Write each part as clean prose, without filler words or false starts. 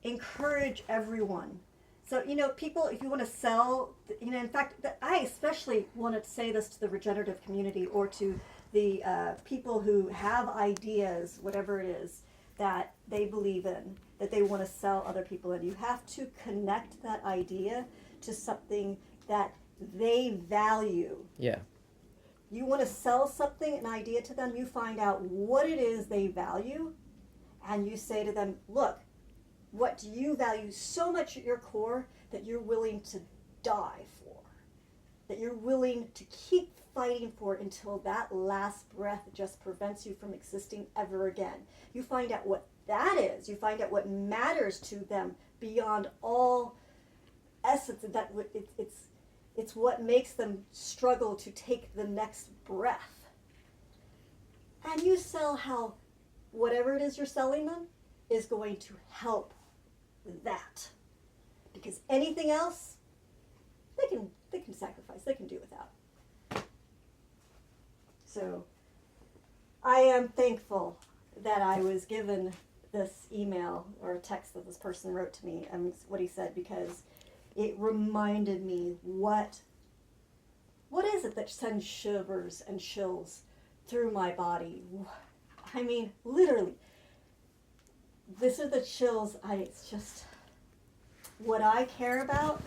encourage everyone. So, people, if you want to sell, in fact, I especially want to say this to the regenerative community or to the people who have ideas, whatever it is, that they believe in, that they want to sell other people in. You have to connect that idea to something that they value. Yeah. You want to sell something, an idea to them, you find out what it is they value, and you say to them, look, what do you value so much at your core that you're willing to die for? That you're willing to keep fighting for it until that last breath just prevents you from existing ever again. You find out what that is. You find out what matters to them beyond all essence. And that it's what makes them struggle to take the next breath. And you sell how whatever it is you're selling them is going to help that. Because anything else, they can sacrifice, they can do without. So I am thankful that I was given this email or a text that this person wrote to me and what he said, because it reminded me what is it that sends shivers and chills through my body. I mean, literally, this are the chills. It's just what I care about.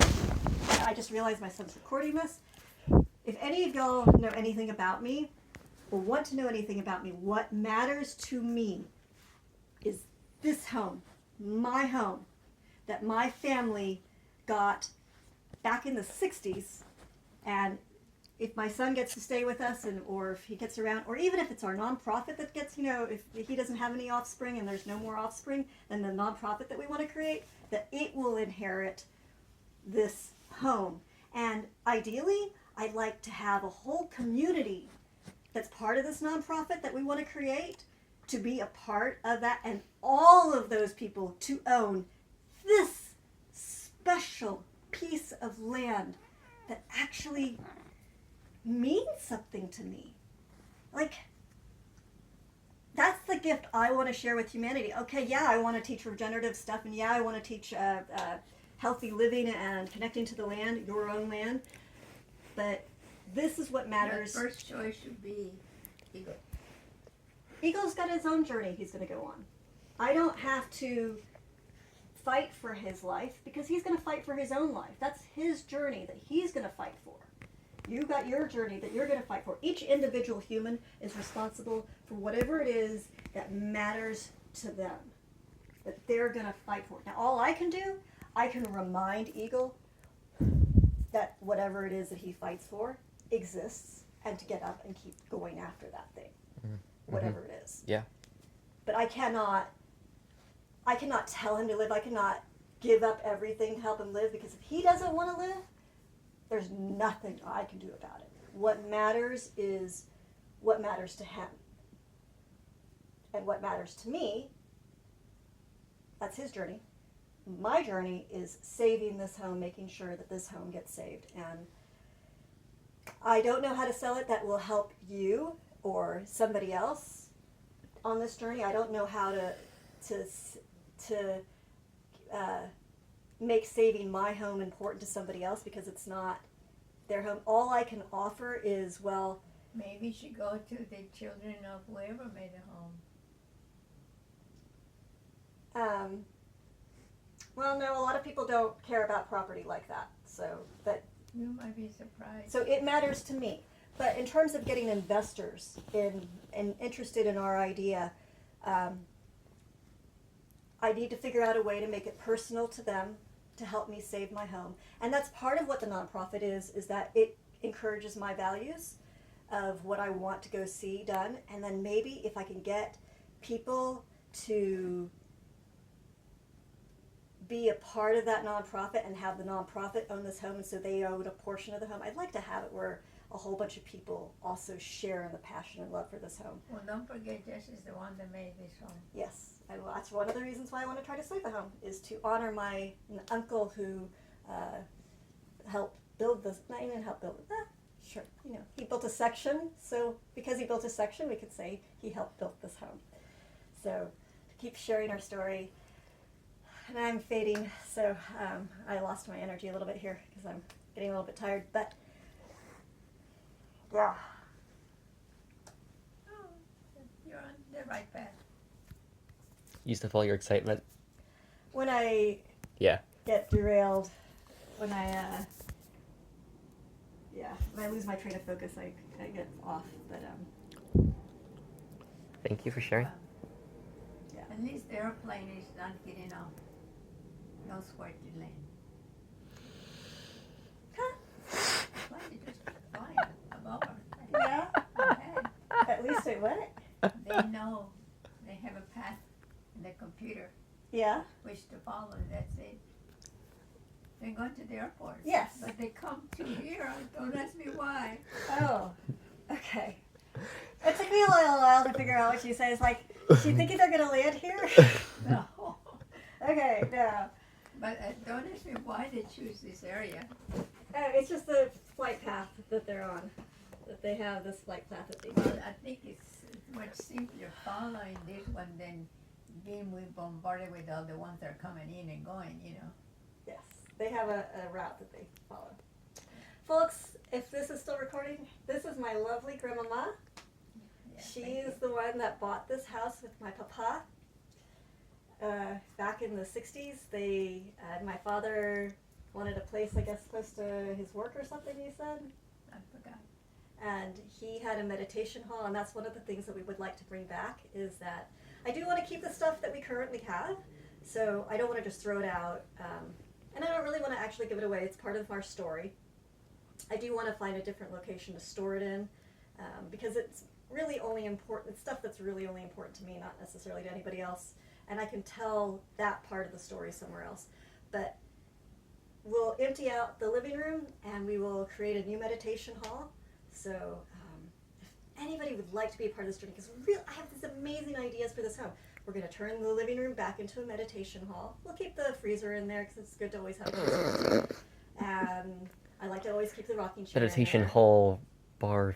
I just realized my son's recording this. If any of y'all know anything about me or want to know anything about me, what matters to me is this home, my home, that my family got back in the 60s. And if my son gets to stay with us, or if he gets around, or even if it's our nonprofit that gets, if he doesn't have any offspring and there's no more offspring, then the nonprofit that we want to create, that it will inherit this home. And ideally, I'd like to have a whole community that's part of this nonprofit that we want to create to be a part of that, and all of those people to own this special piece of land that actually means something to me. Like, that's the gift I want to share with humanity. Okay, yeah, I want to teach regenerative stuff, and yeah, I want to teach healthy living and connecting to the land, your own land. But this is what matters. Your first choice should be Eagle. Eagle's got his own journey he's going to go on. I don't have to fight for his life because he's going to fight for his own life. That's his journey that he's going to fight for. You got your journey that you're going to fight for. Each individual human is responsible for whatever it is that matters to them, that they're going to fight for. Now, all I can do, I can remind Eagle that whatever it is that he fights for exists, and to get up and keep going after that thing, whatever it is. Yeah. But I cannot tell him to live. I cannot give up everything to help him live, because if he doesn't want to live, there's nothing I can do about it. What matters is what matters to him. And what matters to me, that's his journey. My journey is saving this home, making sure that this home gets saved. And I don't know how to sell it that will help you or somebody else on this journey. I don't know how to make saving my home important to somebody else, because it's not their home. All I can offer is, well, maybe you should go to the children of whoever made a home. Well, no, a lot of people don't care about property like that. So You might be surprised. So it matters to me. But in terms of getting investors and interested in our idea, I need to figure out a way to make it personal to them, to help me save my home. And that's part of what the nonprofit is that it encourages my values of what I want to go see done. And then maybe if I can get people to be a part of that nonprofit and have the nonprofit own this home, and so they own a portion of the home. I'd like to have it where a whole bunch of people also share in the passion and love for this home. Well, don't forget, Jess is the one that made this home. Yes, and that's one of the reasons why I want to try to save the home, is to honor my uncle who helped build this. Not even helped build it. Sure, he built a section. So because he built a section, we could say he helped build this home. So to keep sharing our story. and I'm fading, so I lost my energy a little bit here because I'm getting a little bit tired. But yeah, Oh, you're on the right path. Used to follow your excitement. when I Yeah. get derailed, when I lose my train of focus, I get off. But Thank you for sharing. At least the airplane is not getting off. Knows where to land. Plane is just flying above us. yeah, Okay. at least it went. They know. They have a path in the computer Yeah. which to follow. That's it. They're going to the airport. Yes. But they come to here. Don't ask me why. Oh, okay. It took me a little while to figure out what you say. It's like, you thinking they're gonna land here? No. Okay, no. But don't ask me why they choose this area. It's just the flight path that they're on. That they have this flight path that they Well, I think it's much simpler following this one than being bombarded with all the ones that are coming in and going, you know. Yes, they have a route that they follow. Folks, if this is still recording, this is my lovely grandmama. Yeah, She thank is the one that bought this house with my papa. Back in the 60s, my father wanted a place, I guess, close to his work or something, he said. I forgot. And he had a meditation hall, and that's one of the things that we would like to bring back, is that I do want to keep the stuff that we currently have, so I don't want to just throw it out, and I don't really want to actually give it away. It's part of our story. I do want to find a different location to store it in, because it's really only important, it's stuff that's really only important to me, not necessarily to anybody else, and I can tell that part of the story somewhere else. But we'll empty out the living room, and we will create a new meditation hall. So if anybody would like to be a part of this journey, because I have these amazing ideas for this home. We're going to turn the living room back into a meditation hall. We'll keep the freezer in there because it's good to always have a freezer. And I like to always keep the rocking chair in Meditation there. hall bar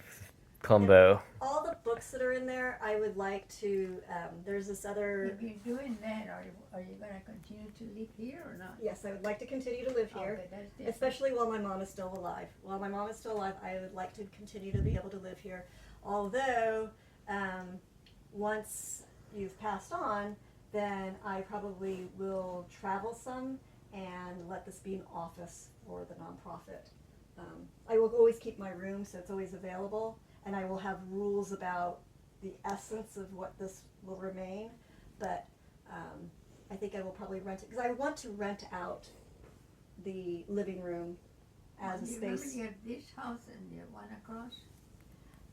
combo. All the books that are in there, I would like to, there's this other, If you're doing that, are you going to continue to live here or not? yes, I would like to continue to live here. Okay, that's different. Especially while my mom is still alive. While my mom is still alive, I would like to continue to be able to live here. Although, once you've passed on, then I probably will travel some and let this be an office for the nonprofit. I will always keep my room, so it's always available, and I will have rules about the essence of what this will remain. But I think I will probably rent it, because I want to rent out the living room as a You remember space. you have this house and the one across?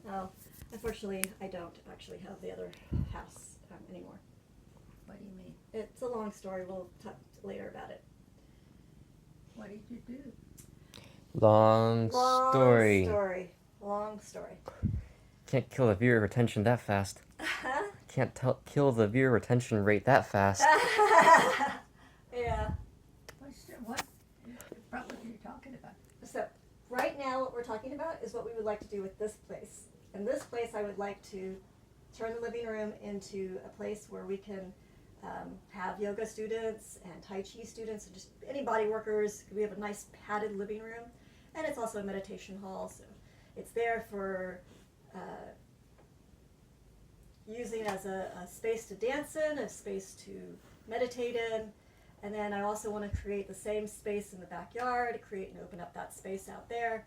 No, unfortunately, I don't actually have the other house anymore. What do you mean? It's a long story. We'll talk later about it. What did you do? Long story. Long story. Can't kill the viewer retention that fast. Can't kill the viewer retention rate that fast. Yeah. What property are you talking about? So right now what we're talking about is what we would like to do with this place. In this place I would like to turn the living room into a place where we can have yoga students and Tai Chi students and just any body workers. We have a nice padded living room, and it's also a meditation hall, so it's there for using as a space to dance in, a space to meditate in. And then I also want to create the same space in the backyard, create and open up that space out there.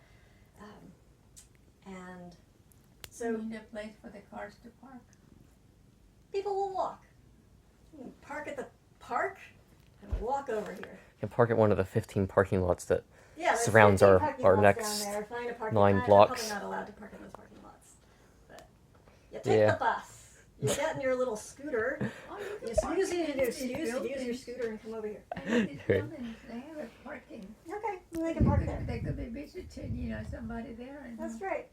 And so You need a place for the cars to park. people will walk. You can park at the park and walk over here. You can park at one of the 15 parking lots that Yeah, there's surrounds 15 our parking lots next down there. Find a parking 9 lot. blocks. I'm probably not allowed to park in those parking lots. But you take Yeah. the bus. You get in your little scooter. Oh, You park use in your these excuse to use your buildings. scooter and come over here. And these Right. buildings, they have a parking. Okay, well, they can park there. They could be visiting, somebody there. And That's right.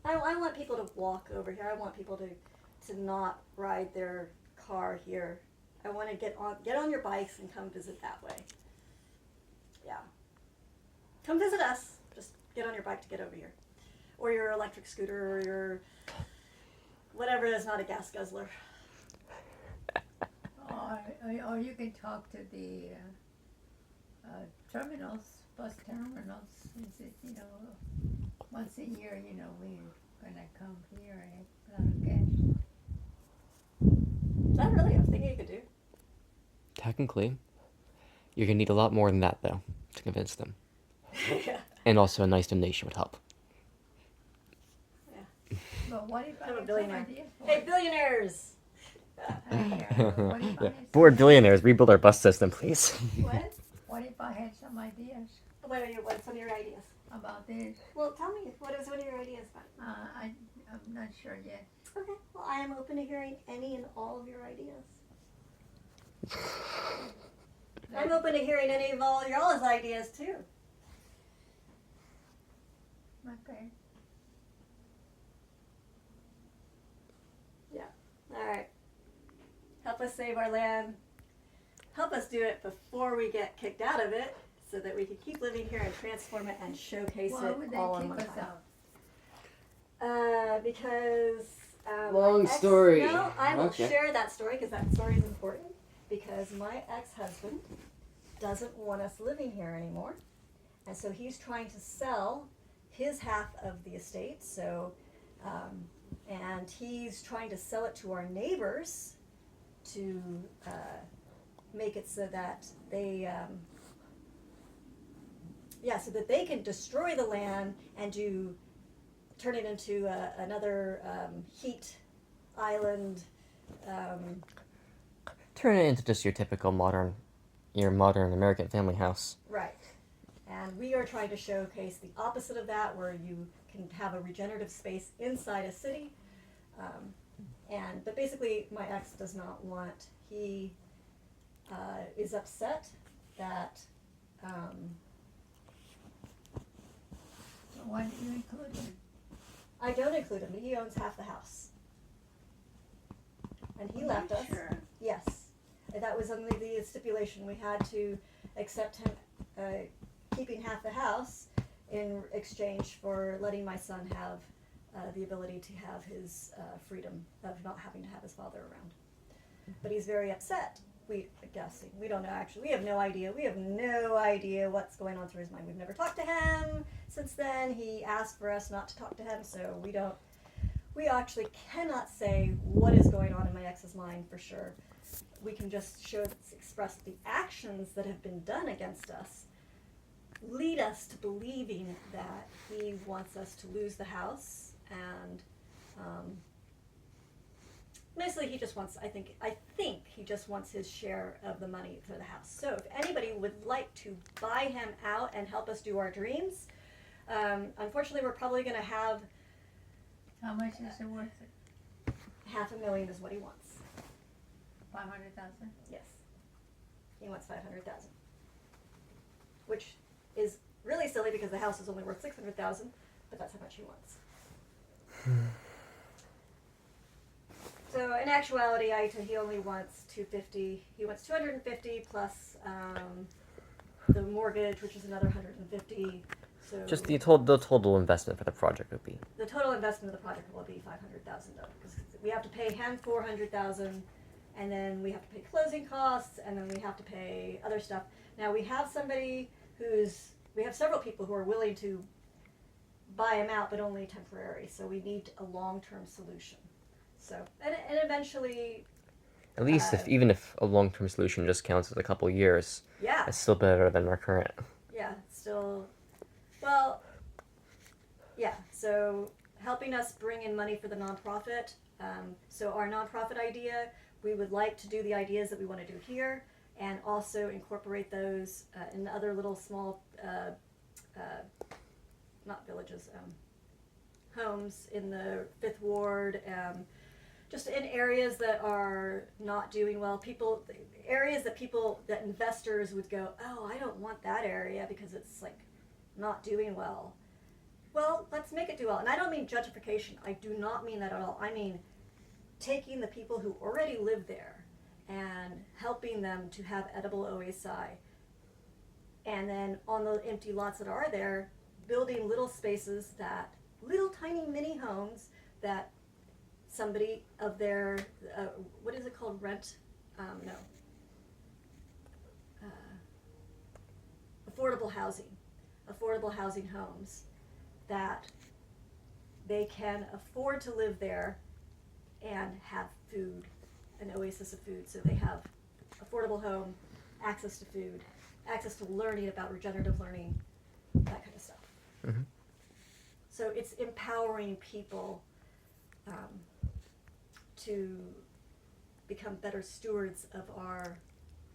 I want people to walk over here. I want people to not ride their car here. I want to get on your bikes and come visit that way. Yeah. Come visit us. Just get on your bike to get over here. Or your electric scooter or your whatever is not a gas guzzler. Oh, Or you can talk to the terminals, bus terminals. Is it, once a year, we're gonna come here and have a lot of cash. Is that really a thing you could do? Technically, you're gonna need a lot more than that though to convince them. Yeah. And also a nice donation would help. But what if I I'm a had some billionaire. idea for Hey, it? billionaires! What if I Yeah. had Bored billionaires, rebuild our bus system, please. What? What if I had some ideas What's one of your ideas? about this? Well, tell me, what is one of your ideas about? I'm not sure yet. Okay. Well, I am open to hearing any and all of your ideas. I'm open to hearing any of all y'all's ideas too. Okay. All right. Help us save our land. Help us do it before we get kicked out of it, so that we can keep living here and transform it and showcase Why it would they all in kick one us time. out? Because Long my ex- story. No, I will Okay. share that story because that story is important. Because my ex-husband doesn't want us living here anymore, and so he's trying to sell his half of the estate. So, and he's trying to sell it to our neighbors to make it so that they, so that they can destroy the land and turn it into another heat island. Turn it into just your typical modern American family house. Right. And we are trying to showcase the opposite of that, where you can have a regenerative space inside a city. But basically, my ex does not want. He is upset that. So why do you include him? I don't include him, but he owns half the house. And he left us. Sure. Yes. And that was only the stipulation. We had to accept him keeping half the house in exchange for letting my son have the ability to have his freedom of not having to have his father around. But he's very upset. We don't know actually. We have no idea. We have no idea what's going on through his mind. We've never talked to him since then. He asked for us not to talk to him, so we actually cannot say what is going on in my ex's mind for sure. We can just express the actions that have been done against us lead us to believing that he wants us to lose the house, and mostly he just wants, I think he just wants his share of the money for the house. So if anybody would like to buy him out and help us do our dreams, unfortunately we're probably going to have How much is it worth? $500,000 is what he wants. 500,000. Yes. He wants $500,000. Which is really silly because the house is only worth $600,000, but that's how much he wants. So in actuality, he only wants $250. He wants $250 plus the mortgage, which is another $150. So Just the total investment for the project would be. the total investment of the project will be $500,000 because we have to pay him $400,000, and then we have to pay closing costs, and then we have to pay other stuff. Now we have we have several people who are willing to buy him out, but only temporary. So we need a long-term solution. So and eventually, At least even if a long-term solution just counts as a couple years, yeah, it's still better than our current. yeah, still, well, yeah. So helping us bring in money for the nonprofit. So our nonprofit idea, we would like to do the ideas that we want to do here, and also incorporate those in other little small, not villages, homes in the 5th Ward, just in areas that are not doing well. That investors would go, oh, I don't want that area because it's like not doing well. Well, let's make it do well. And I don't mean gentrification. I do not mean that at all. I mean taking the people who already live there and helping them to have edible OSI. And then on the empty lots that are there, building little spaces little tiny mini homes that somebody of their, what is it called, rent no. Affordable housing homes that they can afford to live there and have food, an oasis of food. So they have affordable home, access to food, access to learning about regenerative learning, that kind of stuff. Mm-hmm. So it's empowering people to become better stewards of our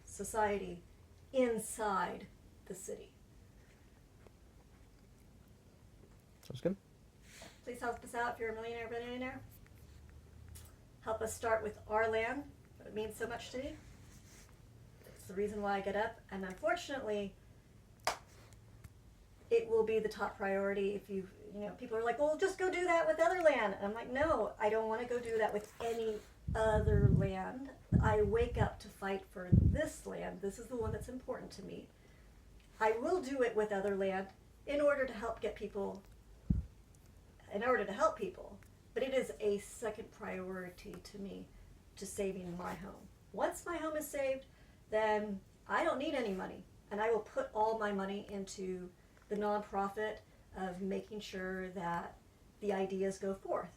society inside the city. Sounds good. Please help us out if you're a millionaire or billionaire. Help us start with our land. It means so much to me. It's the reason why I get up. And unfortunately, it will be the top priority if you know, people are like, well, just go do that with other land. And I'm like, no, I don't want to go do that with any other land. I wake up to fight for this land. This is the one that's important to me. I will do it with other land in order to help people, but it is a second priority to me to saving my home. Once my home is saved, then I don't need any money, and I will put all my money into the nonprofit of making sure that the ideas go forth.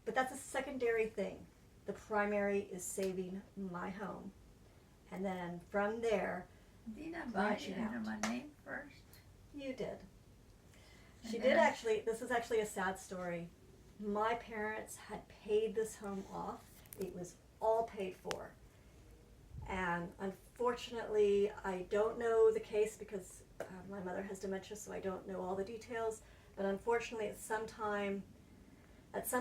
But that's a secondary thing. The primary is saving my home, and then from there, Did I buy it branching under out. my name first? You did. She And did then I- actually. This is actually a sad story. My parents had paid this home off. It was all paid for. And unfortunately, I don't know the case because my mother has dementia, so I don't know all the details. But unfortunately, at some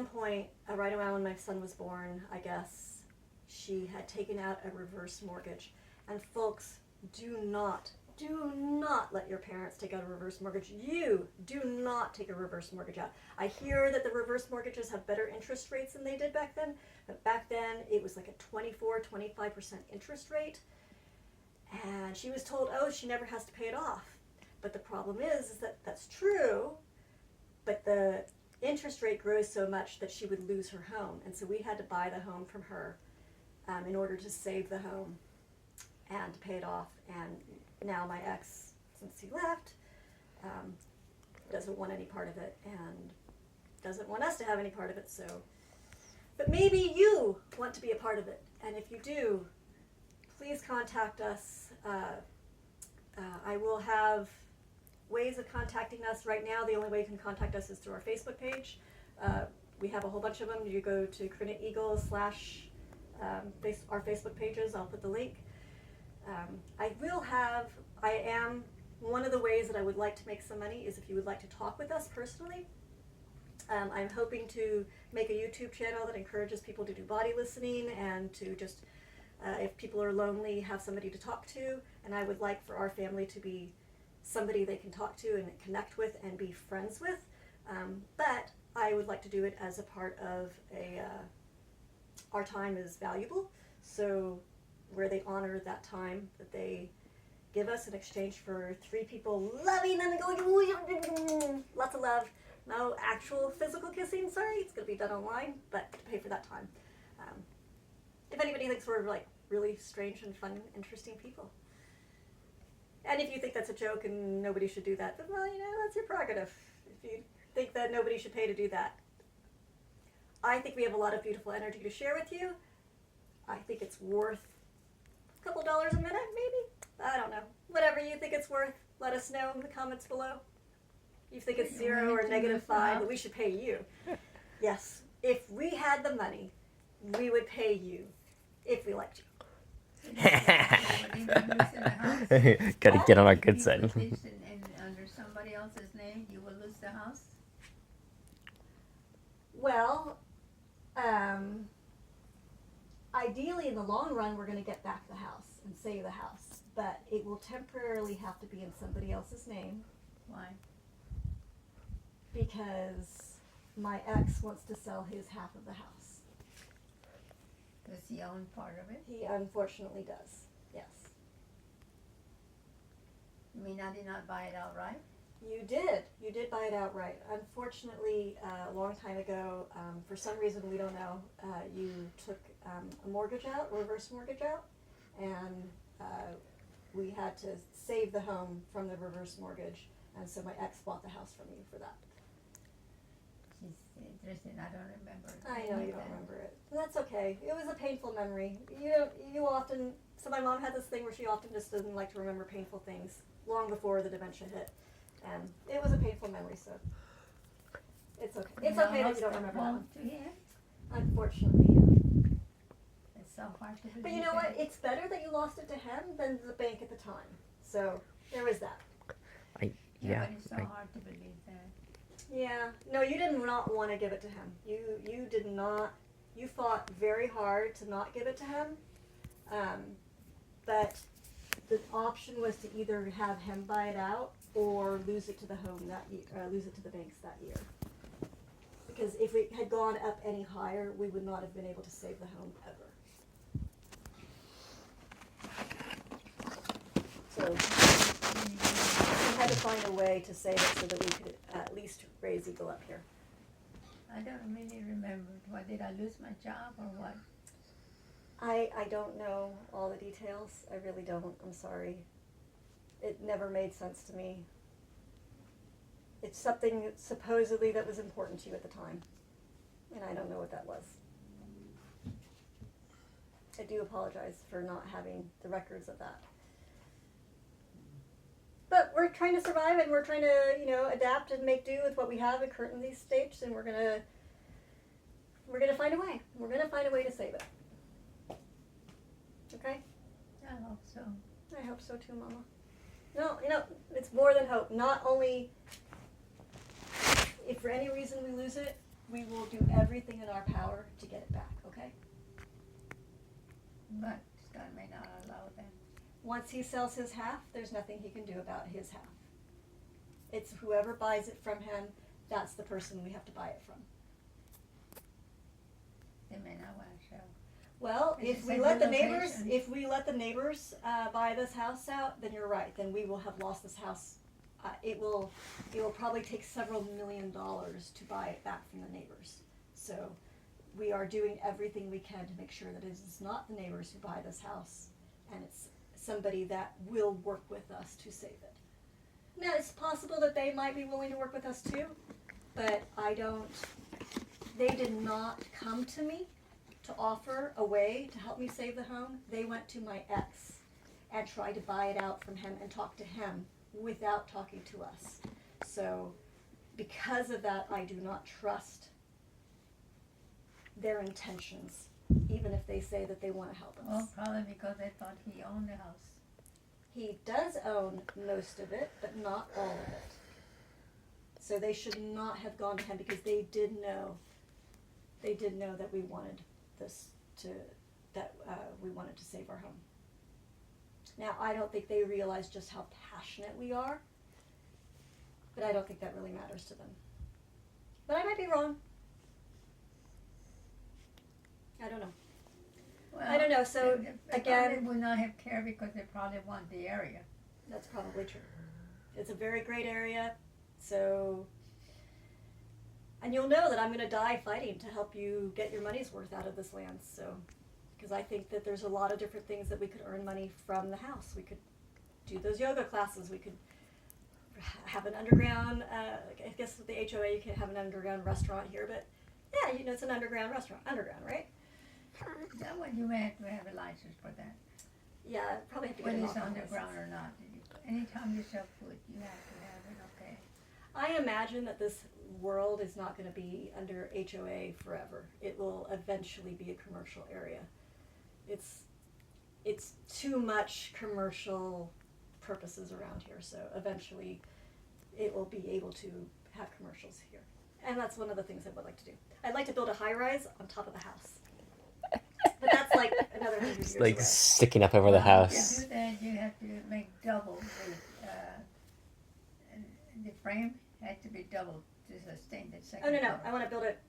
point, right around when my son was born, I guess, she had taken out a reverse mortgage. And folks, do not let your parents take out a reverse mortgage. You do not take a reverse mortgage out. I hear that the reverse mortgages have better interest rates than they did back then, but back then it was like a 24-25% interest rate. And she was told, oh, she never has to pay it off. But the problem is that that's true, but the interest rate grows so much that she would lose her home. And so we had to buy the home from her in order to save the home and to pay it off. And now my ex, since he left, doesn't want any part of it and doesn't want us to have any part of it. So, but maybe you want to be a part of it. And if you do, please contact us. I will have ways of contacting us. Right now, the only way you can contact us is through our Facebook page. We have a whole bunch of them. You go to Credit Eagle / our Facebook pages. I'll put the link. One of the ways that I would like to make some money is if you would like to talk with us personally. I'm hoping to make a YouTube channel that encourages people to do body listening and to just, if people are lonely, have somebody to talk to. And I would like for our family to be somebody they can talk to and connect with and be friends with. But I would like to do it as a part of our time is valuable. So where they honor that time that they give us in exchange for 3 people loving and going, lots of love. No actual physical kissing, sorry, it's going to be done online, but to pay for that time. If anybody thinks we're like really strange and fun and interesting people. And if you think that's a joke and nobody should do that, then well, that's your prerogative. If you think that nobody should pay to do that. I think we have a lot of beautiful energy to share with you. I think it's worth a couple dollars a minute, maybe? I don't know. Whatever you think it's worth, let us know in the comments below. You think it's 0 or -5, but we should pay you. Yes. If we had the money, we would pay you if we liked you. Gotta get on our good If side. you put this in under somebody else's name, you will lose the house? Well, ideally in the long run, we're going to get back the house and save the house. But it will temporarily have to be in somebody else's name Why? because my ex wants to sell his half of the house. Does he own part of it? He unfortunately does, yes. You mean I did not buy it outright? You did. You did buy it outright. Unfortunately, a long time ago, for some reason we don't know, you took a mortgage out, reverse mortgage out, and we had to save the home from the reverse mortgage, and so my ex bought the house from you for that. She's interesting. I don't remember. I know you don't remember it. That's okay. It was a painful memory. You often. So my mom had this thing where she often just doesn't like to remember painful things long before the dementia hit, and it was a painful memory. So it's okay. It's okay that you don't remember that one. To him. Unfortunately, yeah. It's so hard to believe. But you know what? It's better that you lost it to him than the bank at the time. So there is that. Yeah. But it's so hard to believe that. Yeah. No, you did not want to give it to him. You did not. You fought very hard to not give it to him. But the option was to either have him buy it out or lose it to the home that year, lose it to the banks that year. Because if it had gone up any higher, we would not have been able to save the home ever. So we had to find a way to save it so that we could at least raise Eagle up here. I don't really remember. What, did I lose my job or what? I don't know all the details. I really don't. I'm sorry. It never made sense to me. It's something supposedly that was important to you at the time. And I don't know what that was. I do apologize for not having the records of that. But we're trying to survive and we're trying to, adapt and make do with what we have at currently these stages, and we're gonna find a way. We're gonna find a way to save it. Okay? I hope so. I hope so too, Mama. No, it's more than hope. Not only if for any reason we lose it, we will do everything in our power to get it back, okay? But God may not allow that. Once he sells his half, there's nothing he can do about his half. It's whoever buys it from him, that's the person we have to buy it from. They may not want to show. Well, It's if the we same let the location. neighbors buy this house out, then you're right. Then we will have lost this house. It will probably take several $1 million to buy it back from the neighbors. So we are doing everything we can to make sure that it is not the neighbors who buy this house, and it's somebody that will work with us to save it. Now, it's possible that they might be willing to work with us too, but they did not come to me to offer a way to help me save the home. They went to my ex and tried to buy it out from him and talk to him without talking to us. So because of that, I do not trust their intentions, even if they say that they want to help us. Well, probably because they thought he owned the house. He does own most of it, but not all of it. So they should not have gone to him because they did know that we wanted we wanted to save our home. Now, I don't think they realize just how passionate we are, but I don't think that really matters to them. But I might be wrong. I don't know. Well, I don't know, so, they again- probably would not have cared because they probably want the area. That's probably true. It's a very great area, so, and you'll know that I'm going to die fighting to help you get your money's worth out of this land, so, because I think that there's a lot of different things that we could earn money from the house. We could do those yoga classes, we could have an underground, I guess with the HOA you can't have an underground restaurant here, but yeah, it's an underground restaurant, right? That one you may have to have a license for that. Yeah, probably have to get Whether an it's alcohol underground license. or not. Anytime you sell food, you have to have it, okay? I imagine that this world is not going to be under HOA forever. It will eventually be a commercial area. It's too much commercial purposes around here, so eventually it will be able to have commercials here. And that's one of the things I would like to do. I'd like to build a high-rise on top of the house. But that's like another 100 years It's like away. sticking up over the To house. do that, you have to make double the frame has to be double to sustain the second Oh, no. floor. I want to build it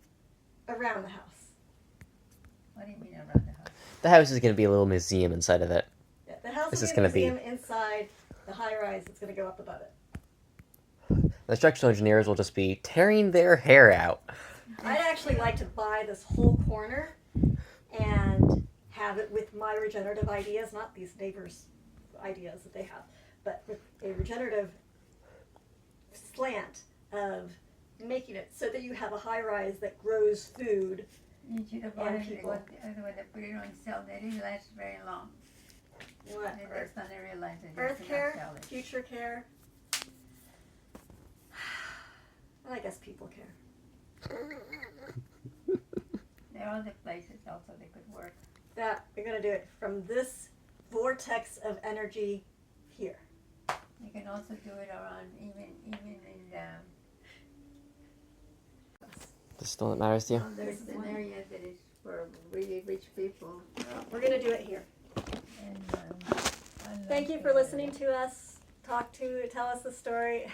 around the house. What do you mean around the house? The house is going to be a little museum inside of it. Yeah, the house This will is be a gonna be- museum inside the high-rise. It's going to go up above it. The structural engineers will just be tearing their hair out. I'd actually like to buy this whole corner and have it with my regenerative ideas, not these neighbors' ideas that they have, but with a regenerative slant of making it so that you have a high rise that grows food. You should have bought And it people. when they put it on sale. They didn't last very long. You know what? They just don't realize it. Earth It's care, not selling. future care. And I guess people care. There are other places also they could work. That we're gonna do it from this vortex of energy here. You can also do it around even in This still that matters to you? there's an area that is for really rich people. We're gonna do it here. And Thank you for listening to us. Tell us the story.